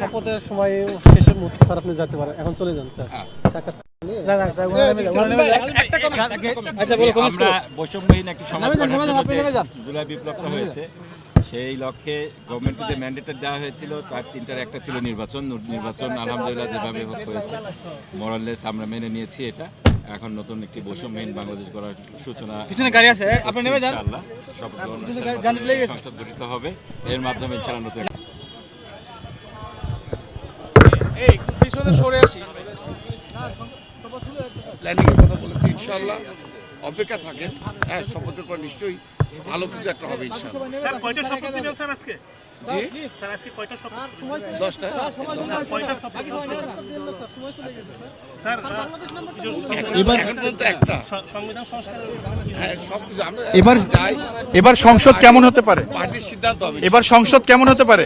শপথের সময় শেষের মুহূর্তে স্যার আপনি যেতে পারেন, এখন চলে যান স্যার। আমরা বৈষম্যহীন একটি সমাজ জুলাই বিপ্লবটা হয়েছে, সেই লক্ষ্যে গভর্নমেন্টকে যে ম্যান্ডেটটা দেওয়া হয়েছিল তার তিনটার একটা ছিল নির্বাচন। আলহামদুলিল্লাহ যেভাবে হয়েছে মোরাললেস আমরা মেনে নিয়েছি। এটা এখন নতুন একটি বৈষম্যহীন বাংলাদেশ গড়ার সূচনা ইনশাআল্লাহ সংসদ গঠিত হবে, এর মাধ্যমে ইনশাআল্লাহ নতুন প্ল্যানিং এর কথা বলেছি। ইনশাআল্লাহ অপেক্ষা থাকেন। হ্যাঁ, শপথের পর নিশ্চয়ই ভালো কিছু একটা হবে ইনশাআল্লাহ। স্যার কয়টা শপথ দিবেন স্যার আজকে? জি স্যার আজকে কয়টা শপথ? 10টা। কয়টা শপথ? স্যার এখন পর্যন্ত একটা। সংবিধান সংস্কার হ্যাঁ, সবকিছু আমরা এবার সংসদ কেমন হতে পারে? পার্টির সিদ্ধান্ত হবে। এবার সংসদ কেমন হতে পারে?